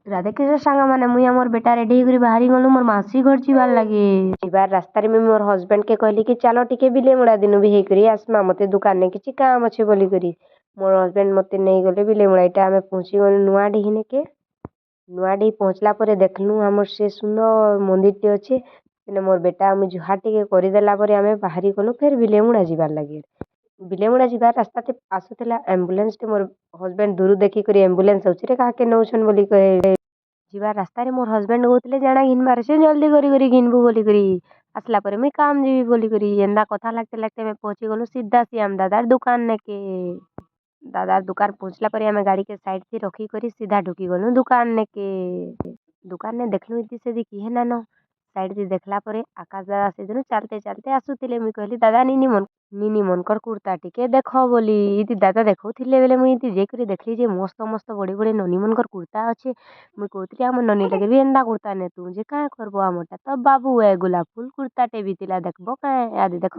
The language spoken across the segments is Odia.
ରାଧେକୃଷ୍ଣ ସାଙ୍ଗମାନେ ମୁଇଁ ଆମର ବେଟା ରେଡି ହେଇକରି ବାହାରି ଗଲୁ ମୋର୍ ମାଉସୀ ଘର ଯିବାର୍ ଲାଗି। ଯିବାର ରାସ୍ତାରେ ମୁଇଁ ମୋର୍ ହଜବେଣ୍ଡ କେ କହିଲି କି ଚାଲ ଟିକେ ବିଲେମୁଡ଼ା ଦିନୁ ବି ହେଇକରି ଆସମା ମତେ ଦୁକାନରେ କିଛି କାମ ଅଛେ ବୋଲିକରି ମୋର୍ ହଜବେଣ୍ଡ ମତେ ନେଇଗଲେ ବିଲେମୁଡ଼ା। ଇଟା ଆମେ ପହଞ୍ଚି ଗଲୁ ନୂଆଡିହି ନେକେ। ନୂଆଡିହି ପହଞ୍ଚିଲା ପରେ ଦେଖଲୁ ଆମର ସେ ସୁନ୍ଦର ମନ୍ଦିରଟେ ଅଛେ। ସେନେ ମୋର୍ ବେଟା ମୁଇଁ ଜୁହାର ଟିକେ କରିଦେଲା ପରେ ଆମେ ବାହାରି ଗଲୁ ଫେର୍ ବିଲେମୁଡ଼ା ଯିବାର୍ ଲାଗି। ବିଲେମୁଡ଼ା ଯିବାର ରାସ୍ତାଟେ ଆସୁଥିଲା ଆମ୍ବୁଲାନ୍ସଟେ ମୋର୍ ହଜବେଣ୍ଡ ଦୂରୁ ଦେଖିକରି ଆମ୍ବୁଲାନ୍ସ ଆଉଛିରେ କାହାକେ ନଉଛନ୍ ବୋଲି କहे। ଯିବାର ରାସ୍ତାରେ ମୋର୍ ହଜବେଣ୍ଡ କହୁଥିଲେ ଜାଣା ଘିନବାର ଅଛି ଜଲ୍ଦି କରି ଘିନବୁ ବୋଲିକରି। ଆସିଲା ପରେ ମୁଇଁ କାମ ଯିବି ବୋଲିକରି ଏନ୍ତା କଥା ଲାଗତେ ଲାଗତେ ଆମେ ପହଞ୍ଚି ଗଲୁ ସିଧା ଶ୍ୟାମ ଦାଦାର ଦୁକାନ ନେକେ। ଦାଦାର ଦୁକାନ ପହଞ୍ଚିଲା ପରେ ଆମେ ଗାଡ଼ିକେ ସାଇଡ଼ଥି ରଖିକରି ସିଧା ଢୁକି ଗଲୁ ଦୁକାନ ନେକେ। ଦୁକାନରେ ଦେଖଲୁ ଇତି ସେଦି କିଏ ନାନ। ସାଇଡ଼ଥି ଦେଖଲା ପରେ ଆକାଶ ଦାଦା ସେଦିନ ଚାଲତେ ଚାଲତେ ଆସୁଥିଲେ। ମୁଇଁ କହିଲି ଦାଦା ନିନି ମନକର କୁର୍ତ୍ତା ଟିକେ ଦେଖ ବୋଲି। ଇତି ଦାଦା ଦେଖଉଥିଲେ ବେଲେ ମୁଇଁ ଇତି ଯାଇକରି ଦେଖଲି ଯେ ମସ୍ତ ମସ୍ତ ବଢ଼େ ବଢ଼େ ନନି ମନକର କୁର୍ତ୍ତା ଅଛେ। ମୁଇଁ କହୁଥିଲି ଆମ ନନି ଲାଗି ବି ଏନ୍ତା କୁର୍ତ୍ତା ନେତୁ ଯେ କାଁ କରବ ଆମରଟା ତ ବାବୁ ଏ ଗୁଲାପ ଫୁଲ କୁର୍ତ୍ତାଟେ ବି ଥିଲା ଦେଖବ କାଁ ଇହାଦେ ଦେଖ।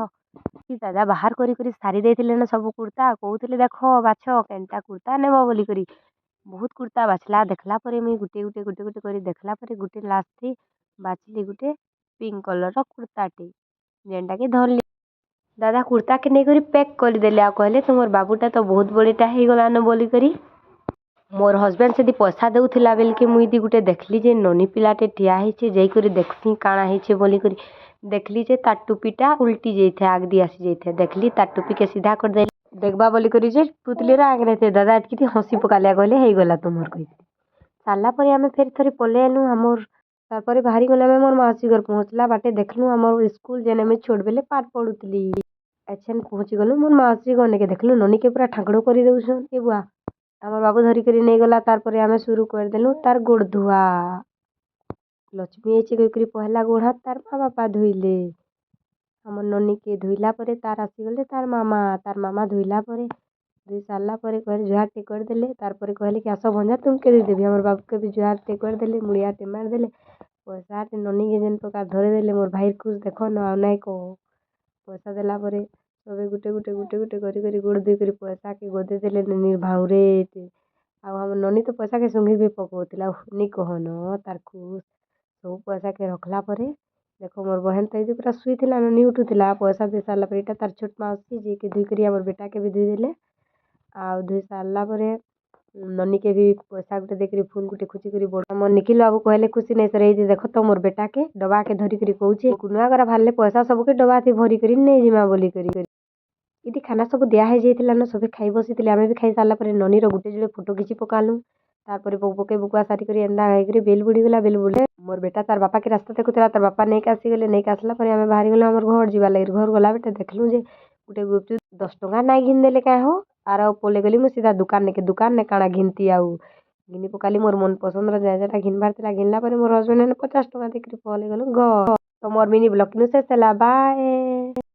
ଦାଦା ବାହାର କରି ସାରି ଦେଇଥିଲେ ନା ସବୁ କୁର୍ତ୍ତା କହୁଥିଲେ ଦେଖ ବାଛ କେନ୍ତା କୁର୍ତ୍ତା ନେବ ବୋଲିକରି। ବହୁତ କୁର୍ତ୍ତା ବାଛଲା ଦେଖଲା ପରେ ମୁଇଁ ଗୁଟେ କରି ଦେଖଲା ପରେ ଗୁଟେ ଲାଷ୍ଟଥି ବାଛିଲି ଗୁଟେ ପିଙ୍କ କଲରର କୁର୍ତ୍ତାଟେ ଯେନ୍ଟାକି ଧରଲି। ଦାଦା କୁର୍ତ୍ତାକେ ନେଇକରି ପ୍ୟାକ୍ କରିଦେଲେ ଆଉ କହିଲେ ତୁମର ବାବୁଟା ତ ବହୁତ ବଢ଼ିଟା ହେଇଗଲାନ ବୋଲିକରି। ମୋର୍ ହଜବେଣ୍ଡ ସେଠି ପଇସା ଦେଉଥିଲା ବେଲକେ ମୁଇଁ ଇତି ଗୁଟେ ଦେଖଲି ଯେ ନନି ପିଲାଟେ ଠିଆ ହେଇଛେ ଯାଇକରି ଦେଖସି କାଣା ହେଇଛେ ବୋଲିକରି ଦେଖଲି ଯେ ତାର ଟୁପିଟା ଉଲ୍ଟି ଯାଇଥାଏ ଆଗଦି ଆସି ଯାଇଥାଏ। ଦେଖଲି ତାର ଟୁପିକେ ସିଧା କରିଦେଲି ଦେଖବା ବୋଲିକରି ଯେ ପୁତଲିର ଆଗରେ थे ଦାଦା ଏତ୍କିଟି ହସି ପକାଲେ କହିଲେ ହେଇଗଲା ତୁମର କହିଥିଲି। ସାରିଲା ପରେ ଆମେ ଫେର୍ ଥରେ ପଲେଇ ଆଇଲୁ ଆମର୍ ତାପରେ ବାହାରି ଗଲେ ଆମେ ମୋର୍ ମାଉସୀ ଘର ପହଞ୍ଚିଲା ବାଟେ ଦେଖଲୁ ଆମର ସ୍କୁଲ ଯେନେ ମୁଇଁ ଛୋଟ ବେଲେ ପାଠ ପଢୁଥିଲି। ଏଛେନ୍ ପହଞ୍ଚି ଗଲୁ ମୋର୍ ମାଉସୀ ଘର ନେକେ ଦେଖଲୁ ନନିକେ ପୁରା ଠାଙ୍ଗଡ଼ କରି ଦଉଛନ୍ ଏ ବୁଆ। ଆମର ବାବୁ ଧରିକରି ନେଇଗଲା ତାରପରେ ଆମେ शुरू କରିଦେଲୁ ତାର ଗୋଡ଼ ଧୁଆ। ଲକ୍ଷ୍ମୀ ହେଇଛେ କହିକରି ପହଲା ଗୋଡ଼ ହାତ ତାର ମା ବାପା ଧୋଇଲେ। ଆମର ନନିକେ ଧୋଇଲା ପରେ ତାର ଆସିଗଲେ ତାର ମାମା ଧୋଇଲା ପରେ ଧୋଇ ସାରିଲା ପରେ କହିଲେ ଜୁହାରଟେ କରିଦେଲେ ତାରପରେ କହିଲେ କି ଆସ ଭଞ୍ଜା ତୁମକେ ଦେଇଦେବି। ଆମର ବାବୁକେ ବି ଜୁହାରଟେ କରିଦେଲେ ମୁଡ଼ିଆଟେ ମାରିଦେଲେ ପଇସାଟେ ନନିକେ ଯେନ୍ ପ୍ରକାର ଧରିଦେଲେ ମୋର୍ ଭାଇ ଖୁସ ଦେଖନ ଆଉ ନାଇଁ କହ। ପଇସା ଦେଲା ପରେ ସବେ ଗୁଟେ କରି ଗୋଡ଼ ଧୋଇକରି ପଇସାକେ ଗଦେଇ ଦେଲେ ନନିର ଭାଉରେଟେ। ଆଉ ଆମ ନନି ତ ପଇସାକେ ସୁଙ୍ଗି ବି ପକଉଥିଲା ନି କହନ ତାର ଖୁସ୍ ସବୁ ପଇସାକେ ରଖଲା ପରେ ଦେଖ ମୋର୍ ବହେନ ତ ଏଇଠି ପୁରା ଶୁଇଥିଲା ନନି ଉଠୁଥିଲା ପଇସା ଦେଇ ସାରିଲା ପରେ ଏଇଟା ତାର ଛୋଟ ମାଉସୀ ଯିଏକି ଧୋଇକରି ଆମର ବେଟାକେ ବି ଧୋଇଦେଲେ। ଆଉ ଧୋଇ ସାରିଲା ପରେ ନନିକେ ବି ପଇସା ଗୁଟେ ଦେଇକରି ଫୁଲ ଗୁଟେ ଖୁଚିକରି ବଡ଼ ଆମର ନିଖିଲ ବାବୁ କହିଲେ ଖୁସି ନାଇଁ ସରେ ଏଇଠି ଦେଖ ତ ମୋର୍ ବେଟାକେ ଡବାକେ ଧରିକରି କହୁଛେ କୁନୁଆ ଗରା ବାହାରିଲେ ପଇସା ସବୁକେ ଡବାଥି ଭରିକରି ନେଇଯିମା ବୋଲିକରି। ଇଠି ଖାନା ସବୁ ଦିଆ ହେଇଯାଇଥିଲା ନା ସବେ ଖାଇ ବସିଥିଲେ ଆମେ ବି ଖାଇ ସାରିଲା ପରେ ନନିର ଗୁଟେ ଯୋଡ଼େ ଫଟୋ ଖିଚି ପକାଲୁ। ତାପରେ ପକେଇ ପୁକା ସାରିକରି ଏନ୍ତା ହେଇକରି ବେଲ ବୁଡ଼ିଗଲା ବେଲ ବୁଡ଼ଲେ ମୋର୍ ବେଟା ତାର ବାପାକେ ରାସ୍ତା ଦେଖୁଥିଲା ତାର ବାପା ନେଇକି ଆସିଗଲେ ନେଇକି ଆସିଲା ପରେ ଆମେ ବାହାରିଗଲୁ ଆମର ଘର ଯିବାର୍ ଲାଗି। ଘର ଗଲା ବେଟେ ଦେଖଲୁ ଯେ ଗୁଟେ ଗୁପଚୁପ 10 ଟଙ୍କା ନାଇଁ ଘିନି ଦେଲେ କାଁ ହୋ ଆର ପଲେଇ ଗଲି ମୁଁ ସିଧା ଦୁକାନରେ କାଣା ଘିନତି ଆଉ ଘିନି ପକାଲି ମୋର୍ ମନ ପସନ୍ଦର ଯେଟା ଘିନବାର ଥିଲା ଘିନଲା ପରେ ମୋର୍ ହଜବେଣ୍ଡ 50 ଟଙ୍କା ଦେଇକରି ପଲେଇ ଗଲୁ ଘର। ତ ମୋର୍ ମିନି ବ୍ଲଗ ଶେଷ ହେଲା ବାଏ।